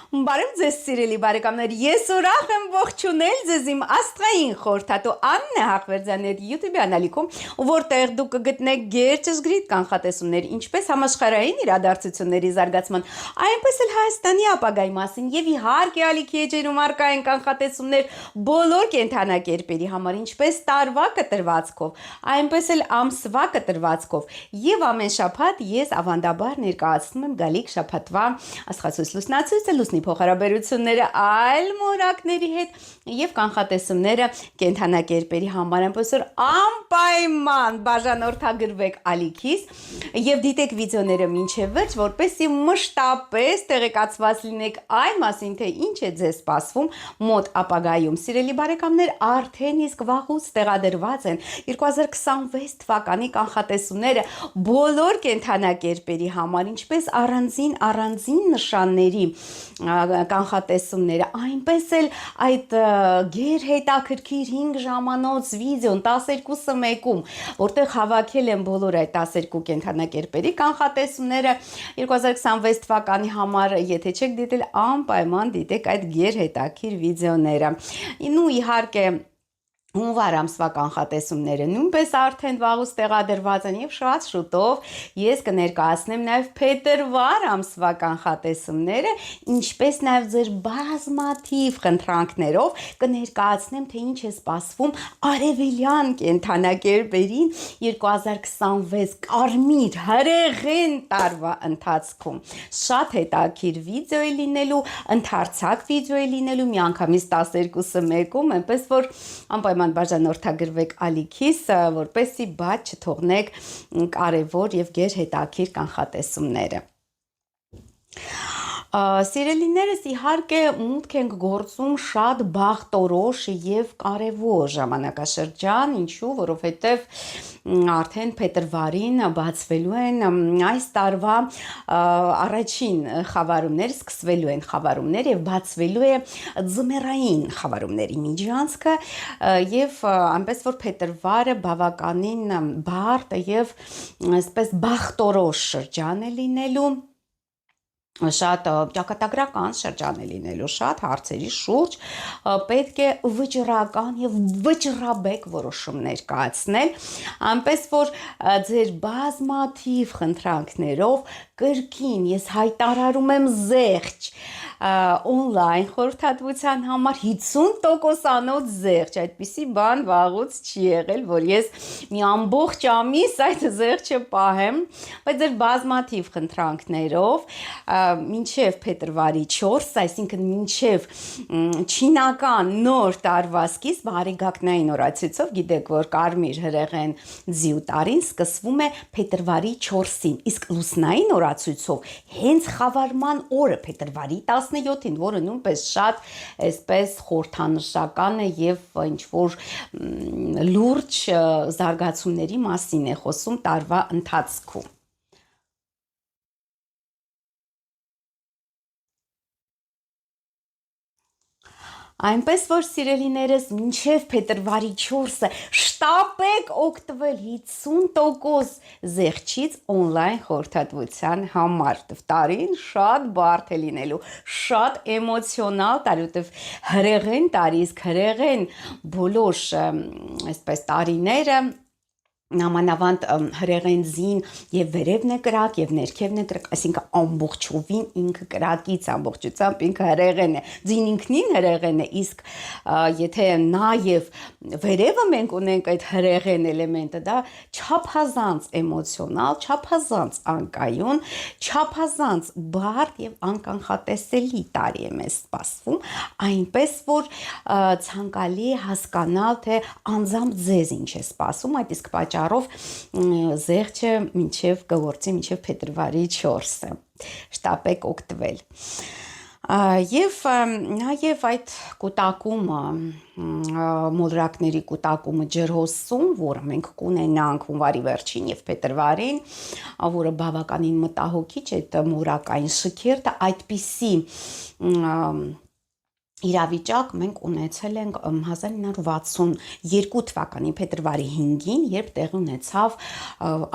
Բարև ձեզ սիրելի բարեկամներ, ես ուրախ եմ ողջունել ձեզ իմ աստղային խորհրդատու Աննե Հախվերդյանի YouTube անալիքում, որտեղ դուք կգտնեք գերճշգրիտ կանխատեսումներ, ինչպես համաշխարհային իրադարձությունների զարգացման, այնպես էլ Հայաստանի ապագայի մասին եւ իհարկե ալիքի էջերում առկա են կանխատեսումներ բոլոր կենդանակերպերի համար, ինչպես տարվա կտրվածքով, այնպես էլ ամսվա կտրվածքով եւ ամեն շաբաթ ես ավանդաբար ներկայացնում եմ գալիք շաբաթվա աստղացույց լուսնացույցը, լուսնի փոխհարաբերությունները այլ մորակների հետ եւ կանխատեսումները կենդանակերպերի համար, այնպես որ անպայման բաժանորդագրվեք ալիքիս եւ դիտեք վիդեոները մինչեւ վերջ, որպեսզի մշտապես տեղեկացված լինեք այն մասին, թե ինչ է ձեզ սպասվում մոտ ապագայում։ Սիրելի բարեկամներ, արդեն իսկ վաղուց տեղադրված են 2026 թվականի կանխատեսումները բոլոր կենդանակերպերի համար, ինչպես առանձին նշանների կանխատեսումները, այնպես էլ այդ գերհետաքրքիր 5 ժամանոց վիդեոն 12-ը մեկում, որտեղ հավաքել են բոլոր այդ 12 կենդանակերպերի կանխատեսումները 2026 թվականի համար, եթե չեք դիտել, անպայման դիտեք այդ գերհետաքրքիր վիդեոները։ Ու իհարկե հունվար ամսվա կանխատեսումները նույնպես արդեն վաղուց տեղադրված են եւ շատ շուտով ես կներկայացնեմ նաեւ փետրվար ամսվա կանխատեսումները, ինչպես նաեւ ձեր բազմաթիվ խնդրանքներով կներկայացնեմ, թե ինչ է սպասվում արևելյան կենդանակերպերին 2026 կարմիր հրեղեն տարվա ընթացքում։ Շատ հետաքրքիր վիդեո է լինելու, ընդարձակ վիդեո է լինելու, միանգամից 12-ը մեկում, այնպես որ անպայման բաժանորդագրվեք ալիքիս, որպեսզի բաց չթողնեք կարևոր եւ գերհետաքրքիր կանխատեսումները։ Սիրելիներս, իհարկե մուտք ենք գործում շատ բախտորոշ եւ կարևոր ժամանակաշրջան, ինչու, որովհետեւ արդեն փետրվարին բացվելու են այս տարվա առաջին խավարումներ, սկսվելու են խավարումներ եւ բացվելու է ձմեռային խավարումների միջանցքը եւ այնպես որ փետրվարը բավականին բարդ եւ այսպես բախտորոշ շրջան է լինելու, շատ ճակատագրական շրջան է լինելու, շատ հարցերի շուրջ պետք է վճռական եւ վճռաբեկ որոշումներ կայացնել, այնպես որ ձեր բազմաթիվ խնդրանքներով կրկին ես հայտարարում եմ զեղչ on-line խորհրդատվության համար 50%-անոց զեղչ, այդպիսի բան վաղուց չի եղել, որ ես մի ամբողջ ամիս այդ զեղչը պահեմ, բայց ձեր բազմաթիվ խնդրանքներով մինչև փետրվարի 4, այսինքն մինչև չինական նոր տարվա սկիզբ բարեգակնային օրացույցով, գիտեք, որ կարմիր հրեղեն ձիու տարին սկսվում է փետրվարի 4-ին, իսկ լուսնային օրացույցով հենց խավարման օրը փետրվարի 17-ին, որը նույնպես շատ այսպես խորհրդանշական է եւ ինչ որ լուրջ զարգացումների մասին է խոսում տարվա ընթացքում։ Այնպես որ սիրելիներս մինչև փետրվարի 4-ը շտապեք օգտվել 50% զեղչից on-line խորհրդատվության համար։ Տարին շատ բարդ է լինելու, շատ էմոցիոնալ տարի, որտեվ հրեղեն տարի, իսկ հրեղեն բոլոր այսպես տարիները նամանավանդ հրեղեն ձին եւ վերևն է կրակ եւ ներքևն է կրակ, այսինքն ամբողջովին ինքը կրակից ամբողջությամբ ինքը հրեղեն է, ձին ինքնին հրեղեն է, իսկ եթե նաեւ վերևը մենք ունենք այդ հրեղեն էլեմենտը, դա չափազանց էմոցիոնալ, չափազանց անկայուն, չափազանց բարդ եւ անկանխատեսելի տարի է մեզ սպասվում, այնպես որ ցանկալի է հասկանալ, թե անձամբ ձեզ ինչ է սպասում, այդ իսկ պատճառով զեղչը մինչև կգործի մինչև փետրվարի 4-ը շտապեք օգտվել եւ նաեւ այդ կուտակումը մոլրակների կուտակումը ջրհոսում, որը մենք կունենանք հունվարի վերջին եւ փետրվարին, որը բավականին մտահոգիչ է այդ մորակային շքերթը, այդպիսի իրավիճակ մենք ունեցել ենք 1962 թվականի փետրվարի 5-ին, երբ տեղի ունեցավ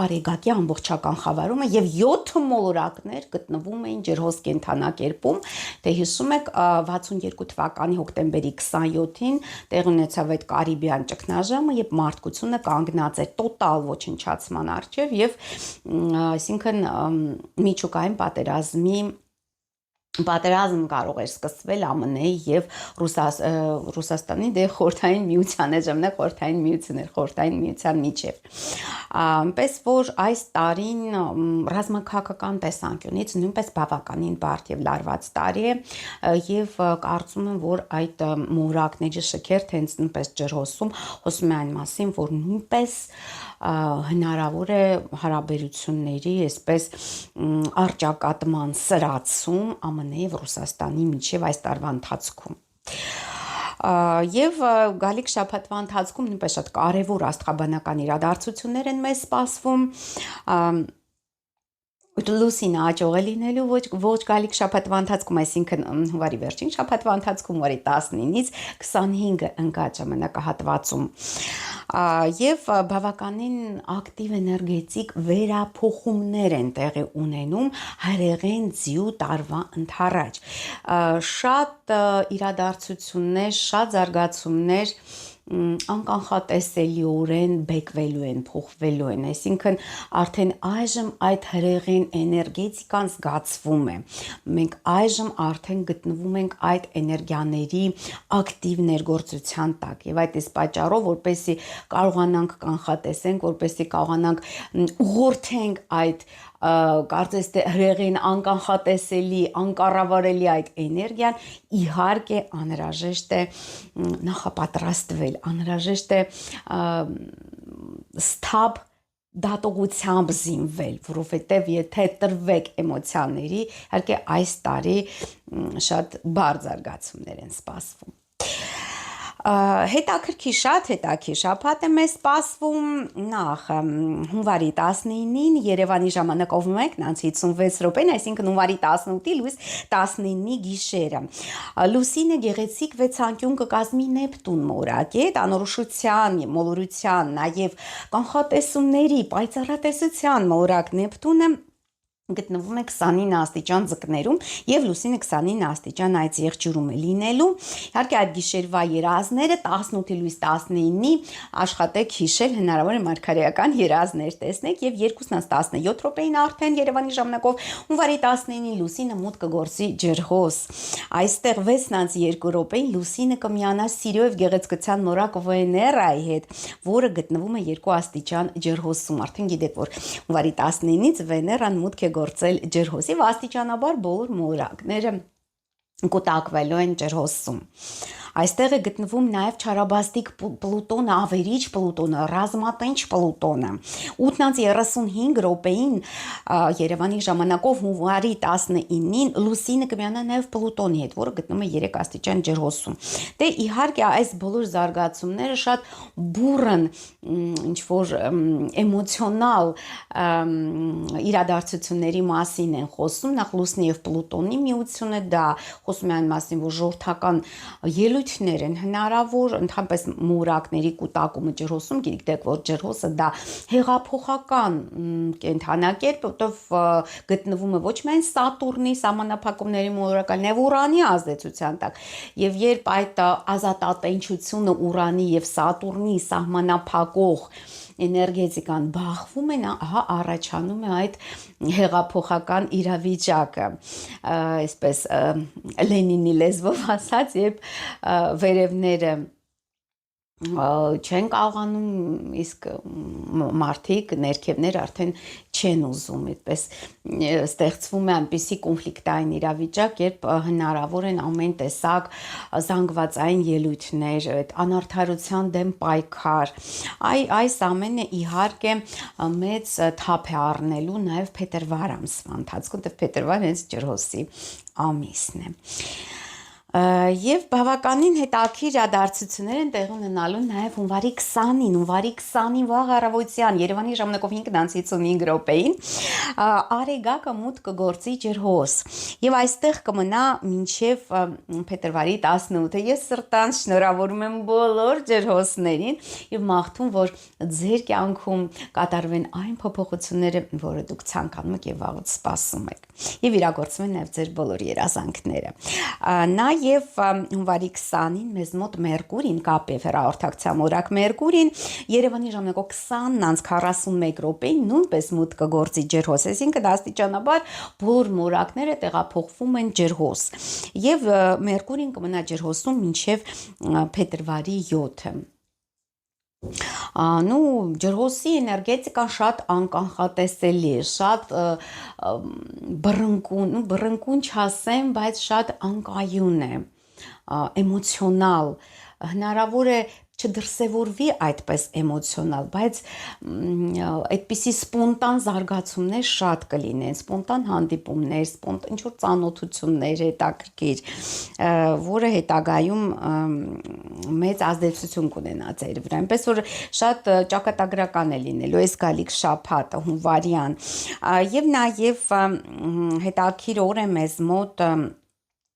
Արեգակի ամբողջական խավարումը եւ 7 մոլորակներ գտնվում էին ջրհոս կենդանակերպում, դե հիշում եք 62 թվականի հոկտեմբերի 27-ին տեղի ունեցավ այդ Կարիբյան ճգնաժամը, երբ մարդկությունը կանգնած էր տոտալ ոչնչացման առջև եւ այսինքն միջուկային պատերազմ կարող էր սկսվել ԱՄՆ-ի եւ Ռուսաստանի դե խորհրդային միության ժամանակ խորհրդային միության միջև։ Այնպես որ այս տարին ռազմաքաղաքական տեսանկյունից նույնպես բավականին բարդ եւ լարված տարի է եւ կարծում եմ որ այդ մուրակների շքերթ հենց նույնպես ջրհոսում հոսում է այն մասին որ նույնպես հնարավոր է հարաբերությունների այսպես արճակատման սրացում ԱՄՆ-ի եւ Ռուսաստանի միջև այս տարվա ընթացքում եւ գալիք շաբաթվա ընթացքում նույնպես շատ կարեւոր աստղաբանական իրադարձություններ են մեզ սպասվում Լուսինը աճող է լինելու ոչ գալիք շաբաթվա ընթացքում, այսինքն հունվարի վերջին շաբաթվա ընթացքում, հունվարի 19-ից 25-ը ընկած ժամանակահատվածում եւ բավականին ակտիվ էներգետիկ վերափոխումներ են տեղի ունենում հրեղեն ձյու տարվա ընթառաջ շատ իրադարձություններ, շատ զարգացումներ անկանխատեսելիորեն բեկվելու են, փոխվելու են, այսինքն արդեն այժմ այդ հրեղեն էներգետիկան զգացվում է, մենք այժմ արդեն գտնվում ենք այդ էներգիաների ակտիվ ներգործության տակ եւ այդ այս պատճառով, որպեսզի կարողանանք կանխատեսենք, որպեսզի կարողանանք ուղղորդենք այդ կարծես թե հրեղեն անկանխատեսելի, անկառավարելի այդ էներգիան իհարկե անհրաժեշտ է նախապատրաստվել, անհրաժեշտ է սթափ դատողությամբ զինվել, որովհետև եթե տրվեք էմոցիաների, իհարկե այս տարի շատ բարձ զարգացումներ են սպասվում։ Շատ հետաքրքիր շաբաթ է մեզ սպասվում նախ հունվարի 19-ին Երևանի ժամանակով 1:56 րոպեն, այսինքն հունվարի 18-ի լույս 19-ի գիշերը։ Լուսինը գեղեցիկ վեցանկյուն կկազմի Նեպտուն մորակետ, անորոշության, մոլորության, նաև կանխատեսումների, պայծառատեսության մորակ Նեպտունը գտնվում է 29 աստիճան ձկներում եւ լուսինը 29 աստիճան այդ եղջյուրում է լինելու։ Իհարկե այդ գիշերվա երազները 18-ի լույս 19-ի աշխատեք հիշել, հնարավոր է մարգարեական երազներ տեսնեք եւ 2:17 րոպեին արդեն Երևանի ժամանակով հունվարի 19-ի լուսինը մուտք կգործի ջրհոս։ Այստեղ 6:02 րոպեին լուսինը կմիանա Սիրո եւ գեղեցկության նորակ Վեներայի հետ, որը գտնվում է 2 աստիճան ջրհոսում։ Արդեն գիտեք, որ հունվարի 19-ից Վեներան մուտք է գործել ջրհոսի, աստիճանաբար բոլոր մոլորակները կուտակվելու են ջրհոսում։ Այստեղ է գտնվում նաև չարաբաստիկ Պլուտոնը, ավերիչ Պլուտոնը, ռազմատենչ Պլուտոնը։ 8:35 րոպեին Երևանի ժամանակով հունվարի 19-ին լուսինը կմիանա նաև Պլուտոնի հետ, որը գտնվում է 3 աստիճան ջրհոսում։ Դե իհարկե այս բոլոր զարգացումները շատ բուրըն ինչ-որ էմոցիոնալ իրադարձությունների մասին են խոսում, նախ լուսնի եւ Պլուտոնի միությունը, դա խոսում է այն մասին, որ ժողովրդական ելույթներ են հնարավոր, ընդհանրապես մուրակների կուտակումը ջրհոսում, գիտեք, որ ջրհոսը դա հեղափոխական կենդանակերպ, որտեղ գտնվում է ոչ միայն Սատուրնի սահմանափակումների մոլորակալ, նաև Ուրանի ազդեցության տակ, եւ երբ այդ ազատատենչությունը Ուրանի եւ Սատուրնի սահմանափակող էներգետիկան բախվում են, ահա առաջանում է այդ հեղափոխական իրավիճակը, այսպես Լենինի լեզվով ասած, երբ վերևները չեն կարողանում, իսկ մարդիկ ներքևներ արդեն չեն ուզում, այդպես ստեղծվում է այնպիսի կոնֆլիկտային իրավիճակ, երբ հնարավոր են ամեն տեսակ զանգվածային ելույթներ, այդ անարդարության դեմ պայքար, այս ամենը իհարկե մեծ թափ է առնելու նաև փետրվար ամսվա ընթացքում, փետրվար հենց ջրհոսի ամիսն է։ Եվ բավականին հետաքրքիր իրադարձություններ են տեղի ունենալու նաև հունվարի 20-ին, վաղ առավոտյան Երևանի ժամանակով 5:55 րոպեին Արեգակը մուտք կգործի ջրհոս Եվ այստեղ կմնա մինչև փետրվարի 18-ը։ Ես սրտանց շնորհավորում եմ բոլոր ջրհոսներին եւ մաղթում, որ ձեր կյանքում կատարվեն այն փոփոխությունները, որը դուք ցանկանում եք եւ վաղուց սպասում եք։ Եվ իրագործվեն նաեւ ձեր բոլոր երազանքները։ Նաեւ հունվարի 20-ին մեզ մոտ Մերկուրին կապ է հեռահաղորդակցության օրակ Մերկուրին Երևանի ժամանակով 20:41 նույնպես մուտք կգործի ջրհոս, այսինքն աստիճանաբար բոլոր մորակները տեղափոխվում են ջրհոս եւ Մերկուրին կմնա ջրհոսում մինչեւ փետրվարի 7-ը։ Ջրհոսի էներգետիկան շատ անկանխատեսելի է, շատ բռնկուն չասեմ, բայց շատ անկայուն է, էմոցիոնալ, հնարավոր է չդրսևորվի այդպես էմոցիոնալ, բայց այդպիսի սպոնտան զարգացումներ շատ կլինեն, սպոնտան հանդիպումներ, ինչ-որ ծանոթություններ հետաքրքիր, որը հետագայում մեծ ազդեցություն կունենա ձեր վրա, այնպես որ շատ ճակատագրական է լինելու այս գալիք շաբաթը հունվարյան, եւ նաեւ հետաքրքիր օր է մեզ մոտ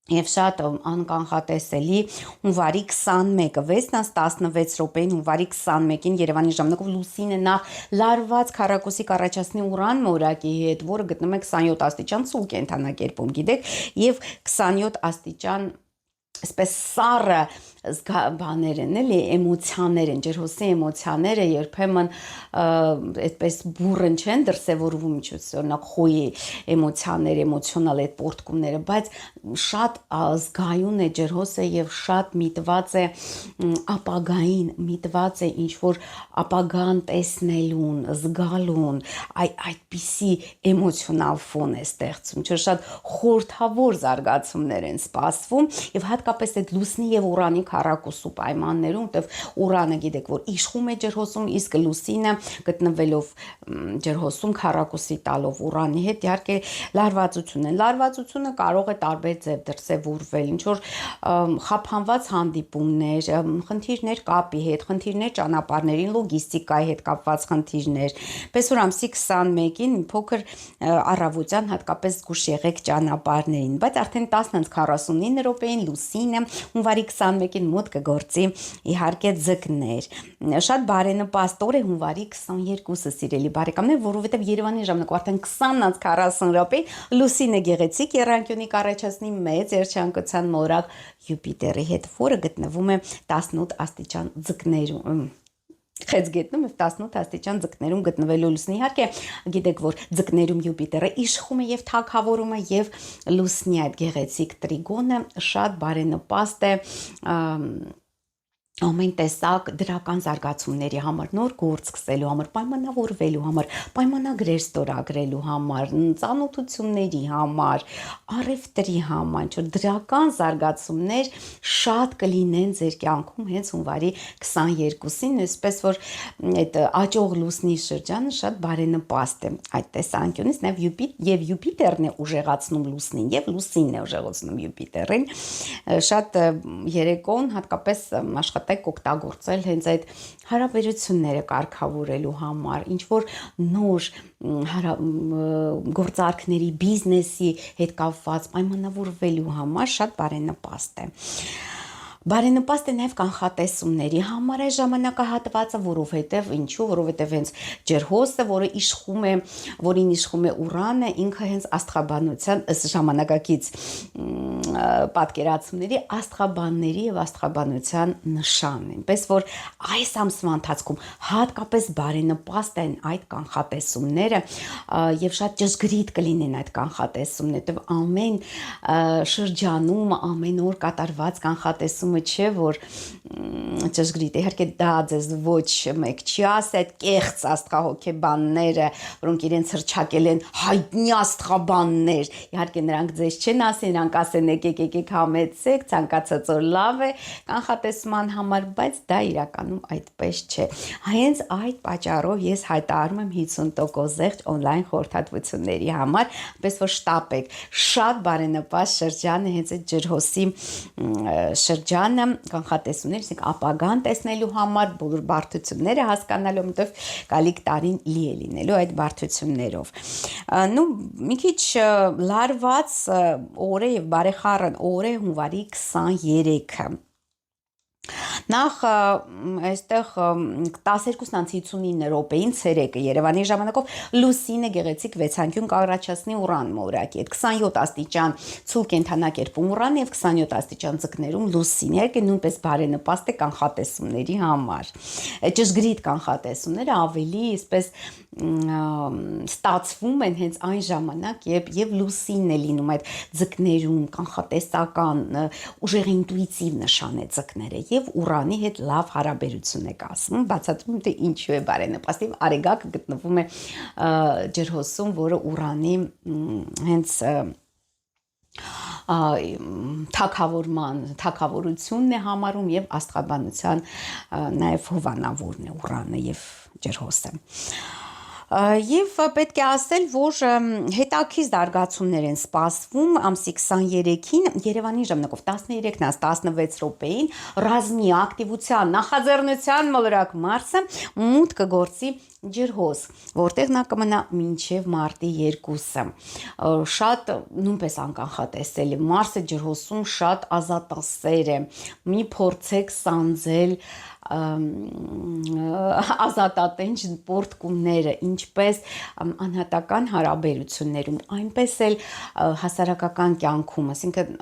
Եվ շատ անկանխատեսելի հունվարի 21-ը 6:16 հունվարի 21-ին Երևանի ժամանակով լուսինը նախ լարված քառակուսի կառաջացնի Ուրան մորակի հետ, որը գտնվում է 27 աստիճան ցուրտ կենթանակերպում, գիտեք, եւ 27 աստիճան Այսպես սառը բաներ են, էլի էմոցիաներ են, ջրհոսի էմոցիաները երբեմն այդպես բուրըն չեն դրսևորվում միջոցառնակ խոյի էմոցիաներ, էմոցիոնալ այդ պորտկումները, բայց շատ զգայուն է ջրհոսը եւ շատ միտված է ապագային, միտված է ինչ որ ապագան տեսնելուն, զգալուն, այդպիսի էմոցիոնալ ֆոն է ստեղծում, չէ՞ շատ խորթավոր զարգացումներ են սպասվում եւ հատկապես այդ լուսնի եւ Ուրանի քառակուսու պայմաններում, որտեվ Ուրանը գիտեք, որ իշխում է ջրհոսում, իսկ լուսինը գտնվելով ջրհոսում քառակուսի տալով Ուրանի հետ, իհարկե լարվածություն է։ Լարվածությունը կարող է տարբեր ձև դրսևորվել, ինչ որ խափանված հանդիպումներ, խնդիրներ կապի հետ, խնդիրներ ճանապարհների, լոգիստիկայի հետ կապված խնդիրներ։ Պես որ ամսի 21-ին փոքր առավոտյան հատկապես զգուշ եղեք ճանապարհներին, բայց արդեն 10:49 րոպեին լուսինը հունվարի 21-ին մոտ կգործի իհարկե ձկներ։ Շատ բարենպաստ օր է հունվարի 22-ը, սիրելի բարեկամներ, որովհետև Երևանի ժամանակով արդեն 20:40 րոպե լուսինը գեղեցիկ եռանկյունի կառաջացնի մեծ երջանկության մորակ Յուպիտերի հետ, որը գտնվում է 18 աստիճան ձկներում։ Խեցգետնում եւ 18 աստիճան ձկներում գտնվելու լուսնի իհարկե գիտեք որ ձկներում Յուպիտերը իշխում է եւ թագավորում է եւ լուսնի այդ գեղեցիկ տրիգոնը շատ բարենպաստ է ամեն տեսակ դրական զարգացումների համար, նոր գործ սկսելու համար, պայմանավորվելու համար, պայմանագրեր ստորագրելու համար, ծանոթությունների համար, առևտրի համար, դրական զարգացումներ շատ կլինեն ձեր կյանքում հենց հունվարի 22-ին, այսպես որ այդ աճող լուսնի շրջանը շատ բարենպաստ է այդ տեսանկյունից, նաև Յուպիտերն է ուժեղացնում լուսնին եւ լուսինն է ուժեղացնում Յուպիտերին, շատ երեկոն հատկապես աշխատեք օգտագործել հենց այդ հարաբերությունները կարգավորելու համար, ինչ որ նոր գործարքների, բիզնեսի հետ կապված պայմանավորվելու համար շատ բարենպաստ է։ Բարենպաստ է նաև կանխատեսումների համար է ժամանակահատվածը, որովհետև ինչու, որովհետև հենց ջրհոսը, որին իշխում է Ուրանը, ինքը հենց աստղաբանության ժամանակակից պատկերացումների աստղաբանների եւ աստղաբանության նշանն է։ Այնպես որ այս ամսվա ընթացքում հատկապես բարենպաստ են այդ կանխատեսումները եւ շատ ճշգրիտ կլինեն այդ կանխատեսումները, որտեղ ամեն շրջանում, ամեն օր կատարված կանխատեսումը չէ որ ճշգրիտ է, իհարկե դա ձեզ ոչ մեկ չի ասի, այդ կեղծ աստղահոգեբանները, որոնք իրենց հռչակել են հայտնի աստղաբաններ, իհարկե նրանք ձեզ չեն ասի, նրանք ասեն եկեք համեցեք, ցանկացած օր լավ է կանխատեսման համար, բայց դա իրականում այդպես չէ։ Հենց այդ պատճառով ես հայտարարում եմ 50% զեղչ on-line խորհրդատվությունների համար, պես որ շտապեք, շատ բարենպաստ շրջան է հենց այդ ջրհոսի շրջան Իրանը կանխատեսումներ, ասենք ապագան տեսնելու համար, բոլոր բարդությունները հասկանալու, որովհետև գալիք տարին լի է լինելու այդ բարդություններով։ Նու մի քիչ լարված օր է եւ բարեխառն օր է հունվարի 23-ը։ Նախ այստեղ 12:59 րոպեին ցերեկը Երևանի ժամանակով լուսինը գեղեցիկ վեցանկյուն կառաջացնի Ուրան մորակի հետ 27 աստիճան ցուրտ կենթանակերպում Ուրան եւ 27 աստիճան ձկներում լուսին։ Իհարկե նույնպես բարենպաստ է կանխատեսումների համար։ Ճշգրիտ կանխատեսումները ավելի այսպես ստացվում են հենց այն ժամանակ, եւ լուսինն է լինում այդ ձկներում կանխատեսական ուժեղ ինտուիտիվ նշան է ձկները եւ Ուրանի հետ լավ հարաբերություն է կազմում, բացատրում թե ինչու է բարենպաստ։ Արեգակը գտնվում է ջրհոսում, որը Ուրանի հենց թագավորությունն է համարում եւ աստղաբանության նաեւ հովանավորն է Ուրանը եւ ջրհոսը։ Եվ պետք է ասել, որ հետաքրքիր զարգացումներ են սպասվում ամսի 23-ին Երևանի ժամանակով 13:16 րոպեին ռազմի ակտիվության նախաձեռնության մոլորակ Մարսը մուտք կգործի ջրհոս, որտեղ նա կմնա մինչև մարտի 2-ը։ Շատ նույնպես անկանխատեսելի Մարսը ջրհոսում շատ ազատասեր է։ Մի փորձեք սանձել ազատատենչ պորտկումները, ինչպես անհատական հարաբերություններում, այնպես էլ հասարակական կյանքում, այսինքն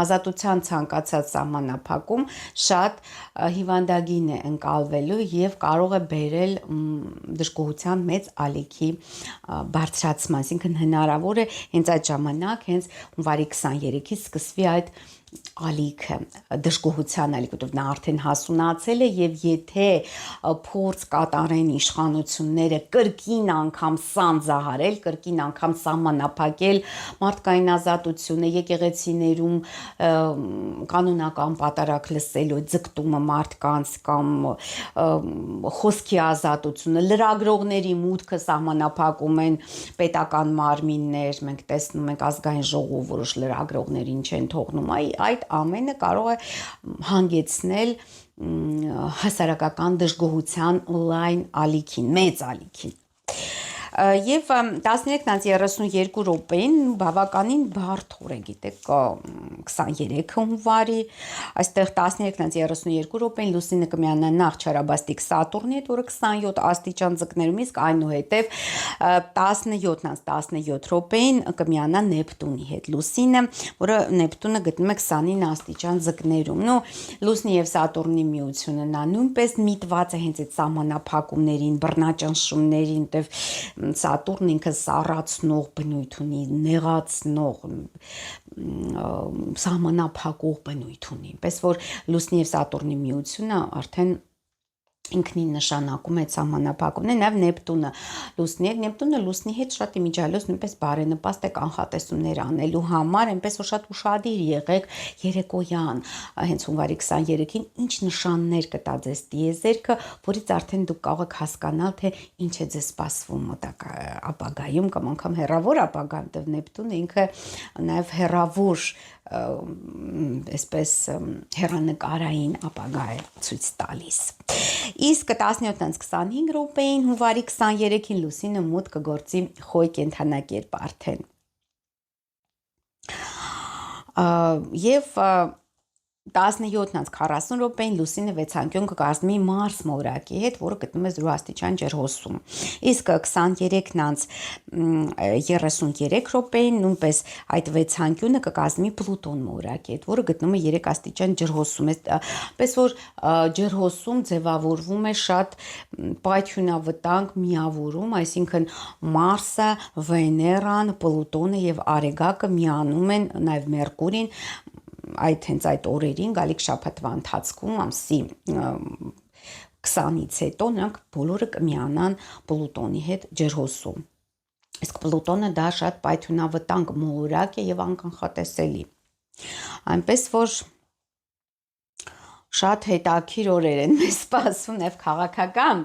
ազատության ցանկացած սահմանափակում շատ հիվանդագին է ընկալվելու եւ կարող է բերել դժգոհության մեծ ալիքի բարձրացման, այսինքն հնարավոր է հենց այդ ժամանակ, հենց հունվարի 23-ից սկսվի այդ ալիքը, դժգոհության ալիքը, որտեղ նա արդեն հասունացել է եւ եթե փորձ կատարեն իշխանությունները կրկին անգամ սանձահարել, կրկին անգամ սահմանափակել մարդկային ազատությունը, եկեղեցիներում կանոնական պատարակ լսելու ձգտումը մարդկանց կամ խոսքի ազատությունը, լրագրողների մուտքը սահմանափակում են պետական մարմիններ, մենք տեսնում ենք ազգային ժողով որոշ լրագրողներին չեն թողնում, այդ ամենը կարող է հանգեցնել հասարակական դժգոհության լայն ալիքին, մեծ ալիքին։ Եվ 13:32 րոպեին բավականին բարդ օր է, գիտեք, 23 հունվարի, այստեղ 13:32 րոպեին լուսինը կմիանա նախ չարաբաստիկ Սատուրնի հետ, որը 27 աստիճան ձկներում, իսկ այնուհետև 17:17 րոպեին կմիանա Նեպտունի հետ լուսինը, որը Նեպտունը գտնվում է 29 աստիճան ձկներում։ Նու լուսնի եւ Սատուրնի միությունը նա նույնպես միտված է հենց այդ սահմանափակումներին, բռնաճնշումներին, որտեվ Սատուրն ինքը սառացնող բնույթ ունի, նեղացնող, սահմանափակող բնույթ ունի, պես որ լուսնի եւ Սատուրնի միությունը արդեն ինքնին նշանակում է սահմանափակումն է, նաև Նեպտունը լուսնի հետ, Նեպտունը լուսնի հետ շատ իմիջիալոց նույնպես բարենպաստ է կանխատեսումներ անելու համար, այնպես որ շատ ուշադիր եղեք երեկոյան, հենց հունվարի 23-ին ինչ նշաններ կտա ձեզ տիեզերքը, որից արդեն դուք կարող եք հասկանալ, թե ինչ է ձեզ սպասվում մոտակա ապագայում կամ անգամ հեռավոր ապագայում, որտեղ Նեպտունը ինքը նաև հեռավոր այսպես հեռանկարային ապագա է ցույց տալիս։ Իսկ 17:25 րոպեին հունվարի 23-ին լուսինը մուտք կգործի Խոյ կենդանակերպ արդեն։ Եվ 17:40 րոպեին լուսինը վեցանկյուն կկազմի Մարս մորակի հետ, որը գտնվում է 0 աստիճան ջրհոսում։ Իսկ 23:33 րոպեին նույնպես այդ վեցանկյունը կկազմի Պլուտոն մորակի հետ, որը գտնվում է 3 աստիճան ջրհոսում։ Պես որ ջրհոսում ձևավորվում է շատ պայթյունավտանգ միավորում, այսինքն Մարսը, Վեներան, Պլուտոնը եւ Արեգակը միանում են, նաեւ Մերկուրին հենց այդ օրերին գալիք շաբաթվա ընթացքում ամսի 20-ից հետո նրանք բոլորը կմիանան Պլուտոնի հետ ջրհոսում։ Իսկ Պլուտոնը դա շատ պայթյունավտանգ մոլորակ է եւ անկանխատեսելի։ Այնպես որ շատ հետաքրքիր օրեր են մեզ սպասում եւ քաղաքական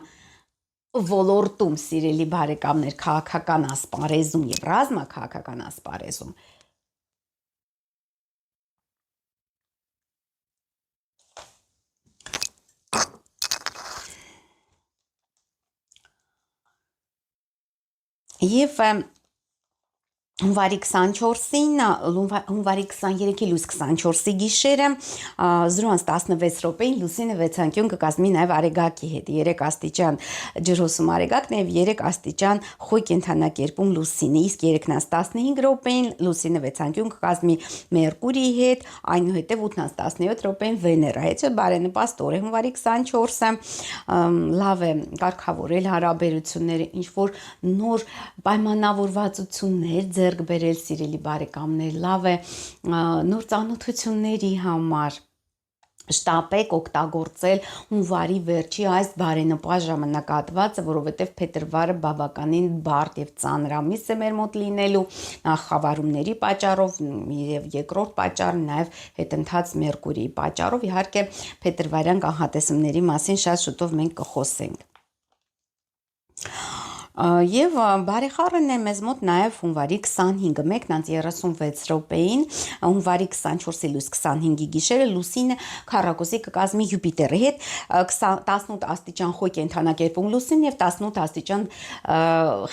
ոլորտում, սիրելի բարեկամներ, քաղաքական ասպարեզում եւ ռազմաքաղաքական ասպարեզում Եվ հունվարի 24-ին, հունվարի 23-ի լույս 24-ի գիշերը 0:16 րոպեին լուսինը վեցանկյուն կկազմի նաև արեգակի հետ 3 աստիճան ջրհոսում արեգակն եւ 3 աստիճան խույն կենթանակերպում լուսինը, իսկ 3:15 րոպեին լուսինը վեցանկյուն կկազմի Մերկուրիի հետ, այնուհետև 8:17 րոպեին Վեներա հետ։ Բարենպաստ օր է հունվարի 24-ը, լավ է կարգավորել հարաբերությունները, ինչ որ նոր պայմանավորվածություններ ձեռք բերել, սիրելի բարեկամներ, լավ է նոր ծանոթությունների համար շտապեք օգտագործել հունվարի վերջի այս բարենպաստ ժամանակահատվածը, որովհետև փետրվարը բավականին բարդ եւ ծանր ամիս է մեր մոտ լինելու, նախ խավարումների պատճառով եւ երկրորդ պատճառը նաեւ հետընթաց Մերկուրիի պատճառով, իհարկե փետրվարյան կանխատեսումների մասին շատ շուտով մենք կխոսենք։ Եվ բարեխառն է մեզ մոտ նաև հունվարի 25-ը 1:36 րոպեին, հունվարի 24-ի լույս 25-ի գիշերը լուսինը քառակուսի կկազմի Յուպիտերի հետ 18 աստիճան խույն կենթանակերպում լուսին եւ 18 աստիճան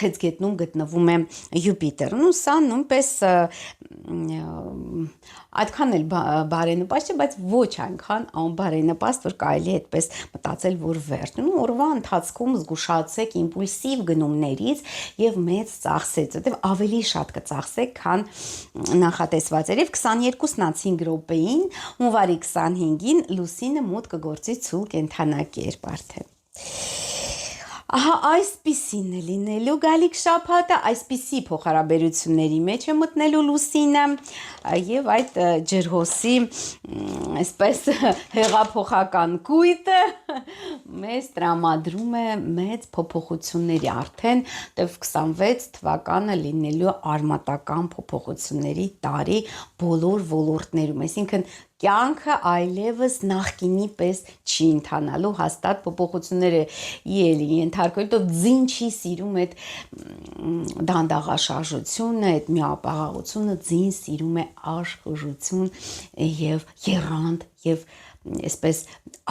խեցգետնում գտնվում է Յուպիտերն, ու սա նույնպես այդքան էլ բարենպաստ չէ, բայց ոչ այնքան անբարենպաստ, որ կարելի է այդպես մտածել, որ վերջն ու օրվա ընթացքում զգուշացեք իմպուլսիվ գնումներից եւ մեծ ծախսից, որտեղ ավելի շատ կծախսեք, քան նախատեսված էր։ Եվ 22:05 րոպեին հունվարի 25-ին լուսինը մոտ կգործի ցուլ կենթանակերպ արդեն։ Ահա այսպիսին է լինելու գալիք շաբաթը, այսպիսի փոխհարաբերությունների մեջ է մտնելու լուսինը եւ այդ ջրհոսի այսպես հեղափոխական կույտը մեզ տրամադրում է մեծ փոփոխությունների, արդեն 26 թվականը լինելու արմատական փոփոխությունների տարի բոլոր ոլորտներում, այսինքն կյանքը այլևս նախկինի պես չի ընթանալու, հաստատ փոփոխությունները ելի ենթարկվել, դու ձին չի սիրում այդ դանդաղաշարժությունը, այդ միապաղաղությունը, ձին սիրում է աշխուժություն եւ երանգ եւ այսպես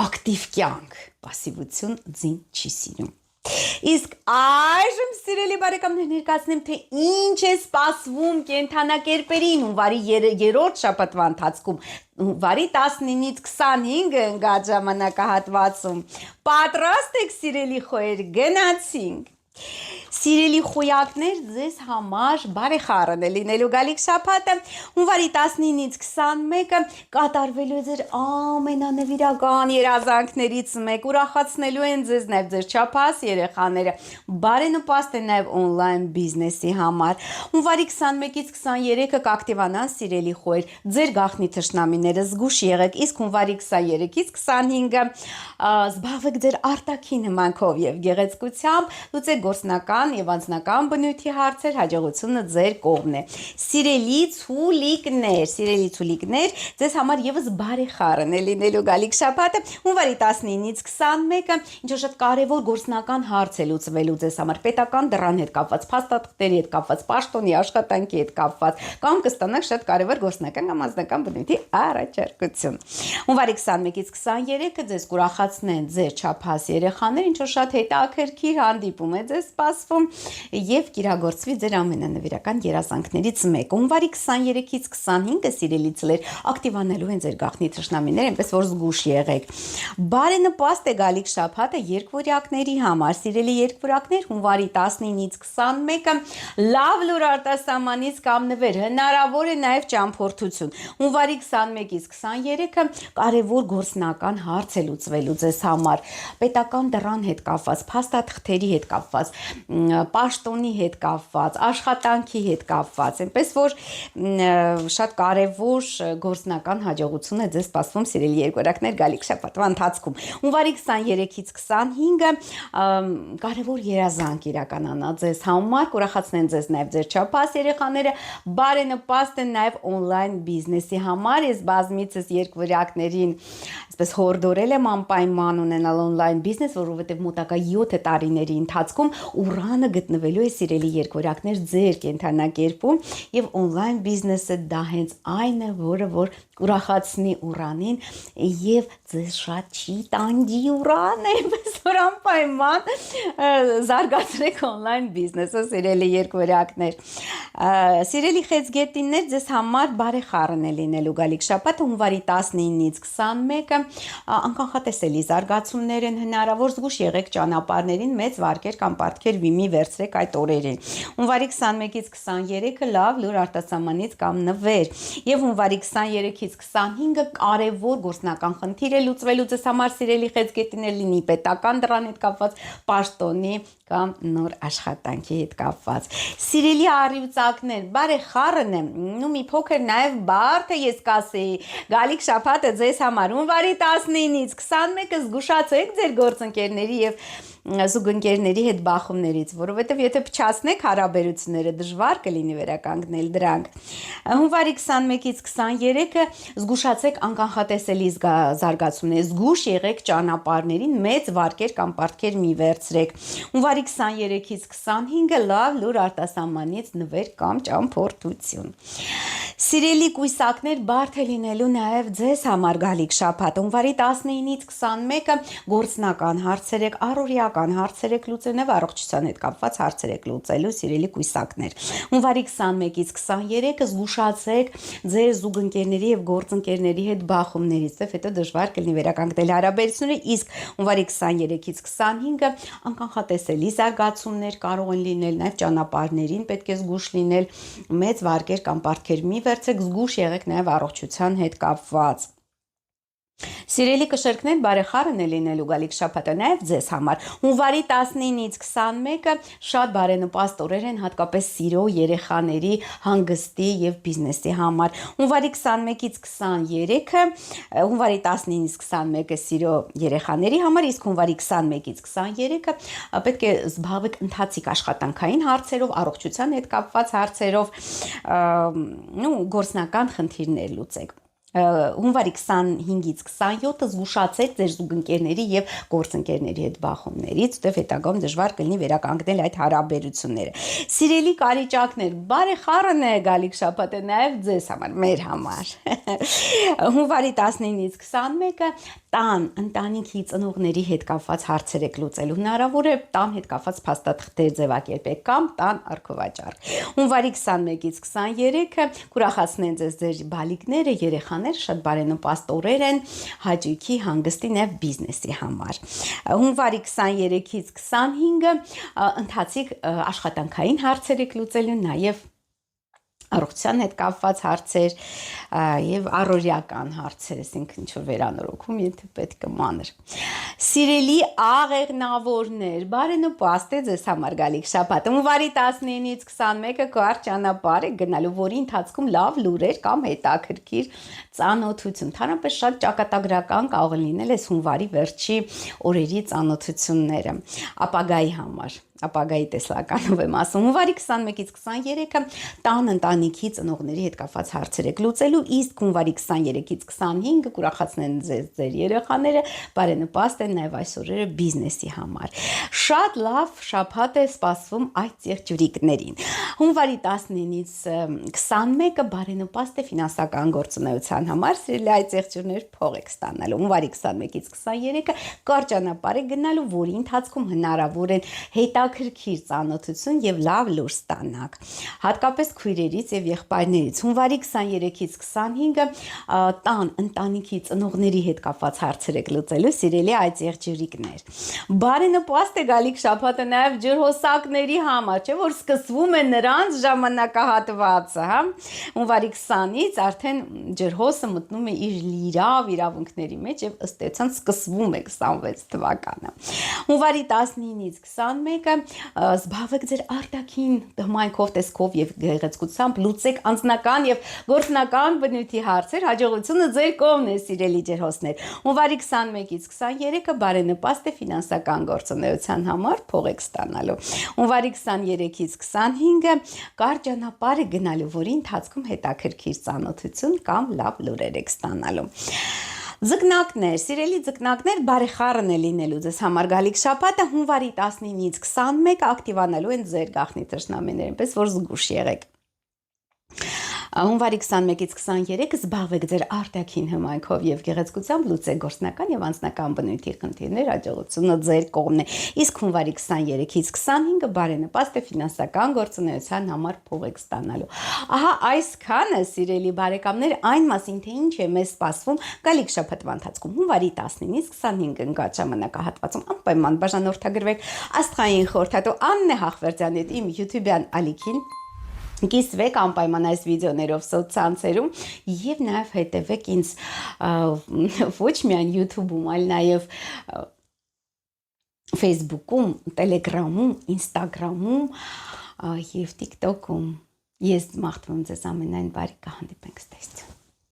ակտիվ կյանք, пассивություն ձին չի սիրում։ Իսկ այժմ սիրելի բարեկամներ ներկայացնեմ, թե ինչ է սպասվում կենթանակերպերին հունվարի 3-րդ շաբաթվա ընթացքում, հունվարի 19-ից 25-ը ընկած ժամանակահատվածում։ Պատրաստ եք սիրելի խոյեր, գնացինք։ Սիրելի խոյակներ, ձեզ համար բարեխառն է լինելու գալիք շաբաթը, հունվարի 19-ից 21-ը կատարվելու է ձեր ամենանվիրական երազանքներից մեկ, ուրախացնելու են ձեզ նաև ձեր չափած երեխաները, բարենպաստ է նաև օնլայն բիզնեսի համար։ Հունվարի 21-ից 23-ը կակտիվանան սիրելի խոյեր, ձեր գաղտնի թշնամիները զգուշ եղեք, իսկ հունվարի 23-ից 25-ը զբաղվեք ձեր արտաքին հմանքով եւ գեղեցկությամբ, լուծեք գործնական եւ անձնական բնույթի հարցեր, հաջողությունը ձեր կողմն է։ Սիրելի ցուլիկներ, ձեզ համար եւս բարեխառն է լինելու գալիք շաբաթը, հունվարի 19-ից 21-ը, ինչ որ շատ կարեւոր գործնական հարց է լուծվելու ձեզ համար, պետական դռան հետ կապված, փաստաթղթերի հետ կապված, պաշտոնի աշխատանքի հետ կապված, կամ կստանաք շատ կարեւոր գործնական կամ անձնական բնույթի առաջարկություն։ Հունվարի 21-ից 23-ը ձեզ կուրախացնեն ձեր չափած երեխաներ, ինչ որ շատ հետաքրքիր հանդիպում է ձեզ սպասվում եւ կիրագործվի ձեր ամենանվիրական երազանքներից մեկը։ Հունվարի 23-ից 25-ը սիրելի ցլեր ակտիվանելու են ձեր գաղտնի թշնամիները, այնպես որ զգուշ եղեք։ Բարենպաստ է գալիք շաբաթը երկվորյակների համար, սիրելի երկվորյակներ, հունվարի 19-ից 21-ը լավ լուր արտասահմանից կամ նվեր, հնարավոր է նաեւ ճամփորդություն։ Հունվարի 21-ից 23-ը կարևոր գործնական հարց է լուծվելու ձեզ համար, պետական դռան հետ կապված, փաստաթղթերի հետ կապված, պաշտոնի հետ կապված, աշխատանքի հետ կապված, այնպես որ շատ կարևոր գործնական հաջողություն է ձեզ սպասվում սիրելի երկորակներ գալիք շաբաթվա ընթացքում։ Հունվարի 23-ից 25-ը կարևոր երազանք իրականանա ձեզ համար, կուրախացնեն ձեզ նաև ձեր չափած երեխաները, բարենպաստ են նաև օնլայն բիզնեսի համար։ Ես բազմիցս երկվորյակներին այսպես հորդորել եմ անպայման ունենալ օնլայն բիզնես, որովհետև մոտակա 7 տարիների ընթացքում Ուրանը գտնվելու է սիրելի երկվորյակներ ձեր կենթանակերպում եւ օնլայն բիզնեսը դա հենց այն է, որը որ ուրախացնի ուրանին եւ ձեզ շատ չի տանջի ուրանը, պես որ անպայման զարգացրեք on-line բիզնեսը, սիրելի երկվորյակներ։ Սիրելի խեցգետիններ, ձեզ համար բարեխառն է լինելու գալիք շաբաթը հունվարի 19-ից 21-ը անկանխատեսելի զարգացումներ են հնարավոր, զգուշ եղեք ճանապարհներին, մեծ վարկեր կամ պարտքեր վիմի վերցրեք այդ օրերին։ Հունվարի 21-ից 23-ը լավ լուր արտասահմանից կամ նվեր, եւ հունվարի 23-ից 25-ը կարևոր գործնական խնդիր է լուծվելու ձեզ համար, սիրելի խեցգետիներ, լինի պետական դրան հետ կապված, պաշտոնի կամ նոր աշխատանքի հետ կապված։ Սիրելի առյուծակներ, բարեխառն է, մի փոքր նաև բարդ է, ես կասեի, գալիք շաբաթը ձեզ համար հունվարի 19-ից 21-ը զգուշացեք ձեր գործընկերների եւ զուգընկերների հետ բախումներից, որովհետև եթե փչացնեք հարաբերությունները, դժվար կլինի վերականգնել դրանք։ Հունվարի 21-ից 23-ը զգուշացեք անկանխատեսելի զարգացումներ, զգուշ եղեք ճանապարհներին, մեծ վարկեր կամ պարտքեր մի վերցրեք։ Հունվարի 23-ից 25-ը լավ լուր արտասահմանից նվեր կամ ճամփորդություն։ Սիրելի կույսակներ, բարդ է լինելու նաև ձեզ համար գալիք շաբաթ։ Հունվարի 19-ից 21-ը գործնական հարցեր եք, առօրյական հարցեր եք լուծելու, առողջության հետ կապված հարցեր եք լուծելու, սիրելի կույսակներ։ Հունվարի 21-ից 23-ը զգուշացեք ձեր զուգընկերների եւ գործընկերների հետ բախումներից, ով հետո դժվար կլինի վերականգնել հարաբերությունները, իսկ հունվարի 23-ից 25-ը անկանխատեսելի զարգացումներ կարող են լինել, նաև ճանապարհներին պետք է զգուշ լինել, մեծ վարկեր կամ պարտքեր մի վերցեք, զգուշ եղեք նաև առողջության հետ կապված։ Սիրելի կշերքներ, բարեխառն է լինելու գալիք շաբաթը նաև ձեզ համար։ Հունվարի 19-ից 21-ը շատ բարենպաստ օրեր են, հատկապես սիրո, երեխաների, հանգստի եւ բիզնեսի համար։ Հունվարի 21-ից 23-ը, հունվարի 19-ից 21-ը սիրո երեխաների համար, իսկ հունվարի 21-ից 23-ը պետք է զբաղվեք ընթացիկ աշխատանքային հարցերով, առողջության հետ կապված հարցերով, գործնական խնդիրներ լուծեք։ Հունվարի 25-ից 27-ը զգուշացեք ձեր զուգընկերների եւ գործընկերների հետ բախումներից, որտեղ հետագայում դժվար կլինի վերականգնել այդ հարաբերությունները։ Սիրելի կարիճակներ, բարեխառն է գալիք շաբաթը նաեւ ձեզ համար, մեր համար։ Հունվարի 19-ից 21-ը տան, ընտանիքի ծնողների հետ կապված հարցեր եք լուծելու, հնարավոր է տան հետ կապված փաստաթղթեր ձևակերպեք կամ տան առքովաճառք։ Հունվարի 21-ից 23-ը կուրախացնեն ձեր բալիկները, երեխաները, շատ բարենպաստ օրեր են հաճույքի, հանգստի եւ բիզնեսի համար։ Հունվարի 23-ից 25-ը ընթացիկ աշխատանքային հարցեր եք լուծելու, նաեւ առողջության հետ կապված հարցեր եւ առօրյական հարցեր, այսինքն ինչ-որ վերանորոգում, եթե պետք է մանր։ Սիրելի աղեղնավորներ, բարենպաստ է ձեզ համար գալիք շաբաթը։ Հունվարի 19-ից 21-ը կարճ ճանապարհ է գնալու, որի ընթացքում լավ լուրեր կամ հետաքրքիր ծանոթություն, թարմապես շատ ճակատագրական կարող լինել այս հունվարի վերջի օրերի ծանոթությունները ապագայի համար, ապագայի տեսլականով եմ ասում։ Հունվարի 21-ից 23-ը տան ընտանիքի ծնողների հետ կապված հարցեր եք լուծելու, իսկ հունվարի 23-ից 25-ը կուրախացնեն ձեր երեխաները, բարենպաստ են նաև այս օրերը բիզնեսի համար։ Շատ լավ շաբաթ է սպասվում այդ եղջյուրիկներին։ Հունվարի 19-ից 21-ը բարենպաստ է ֆինանսական գործունեության համար, սիրելի այդ եղջյուրներ փող եք ստանալու։ Հունվարի 21-ից 23-ը կարճ ճանապարհ է գնալու, որի ընթացքում հնարավոր են հետաքրքիր ծանոթություն եւ լավ լուր ստանաք, հատկապես քույրերից եւ եղբայրներից։ Հունվարի 23-ից 25-ը տան, ընտանիքի ծնողների հետ կապված հարցեր եք լուծելու, սիրելի այդ եղջյուրիկներ։ Բարենպաստ է գալիք շաբաթը նաեւ ջրհոսակների համար, չէ՞ որ սկսվում է նրանց ժամանակահատվածը, հա։ Հունվարի 20-ից արդեն ջրհոսը մտնում է իր լիրավ իրավունքների մեջ եւ ըստ էության սկսվում է 26 թվականը։ Հունվարի 19-ից 21-ը զբաղվեք ձեր արտաքին հմայքով, տեսքով եւ գեղեցկությամբ, լուծեք անձնական եւ գործնական բնույթի հարցեր, հաջողությունը ձեր կողմն է, սիրելի ջրհոսներ։ Հունվարի 21-ից 23-ը բարենպաստ է ֆինանսական գործունեության համար, փող եք ստանալու։ Հունվարի 23-ից 25-ը կարճ ճանապարհ է գնալու, որի ընթացքում հետաքրքիր ծանոթություն կամ լավ լուրեր եք ստանալու։ Ձկնակներ, սիրելի ձկնակներ, բարեխառն է լինելու ձեզ համար գալիք շաբաթը։ Հունվարի 19-ից 21-ը ակտիվանալու են ձեր գաղտնի թշնամիները, այնպես որ զգուշ եղեք։ Հունվարի 21-ից 23 զբաղվեք ձեր արտաքին հմայքով եւ գեղեցկությամբ, լուծեք գործնական եւ անձնական բնույթի խնդիրներ, հաջողությունը ձեր կողմն է։ Իսկ հունվարի 23-ից 25-ը բարենպաստ է ֆինանսական գործունեության համար փող եք ստանալու։ Ահա այսքանը, սիրելի բարեկամներ, այն մասին, թե ինչ է մեզ սպասվում գալիք շաբաթվա ընթացքում հունվարի 19-ից 25 ընկած ժամանակահատվածում անպայման բաժանորդագրվեք Աստղային խորհրդատու Աննե Հախվերդյանի իմ YouTube-յան ալիքին, կիսվեք անպայման այս վիդեոներով սոցցանցերում եւ նաեւ հետեւեք ինձ ոչ միայն YouTube-ում, այլ նաեւ Facebook-ում, Telegram-ում, Instagram-ում եւ TikTok-ում։ Ես մաղթում եմ ձեզ ամենայն բարի, կհանդիպենք ստեսություն։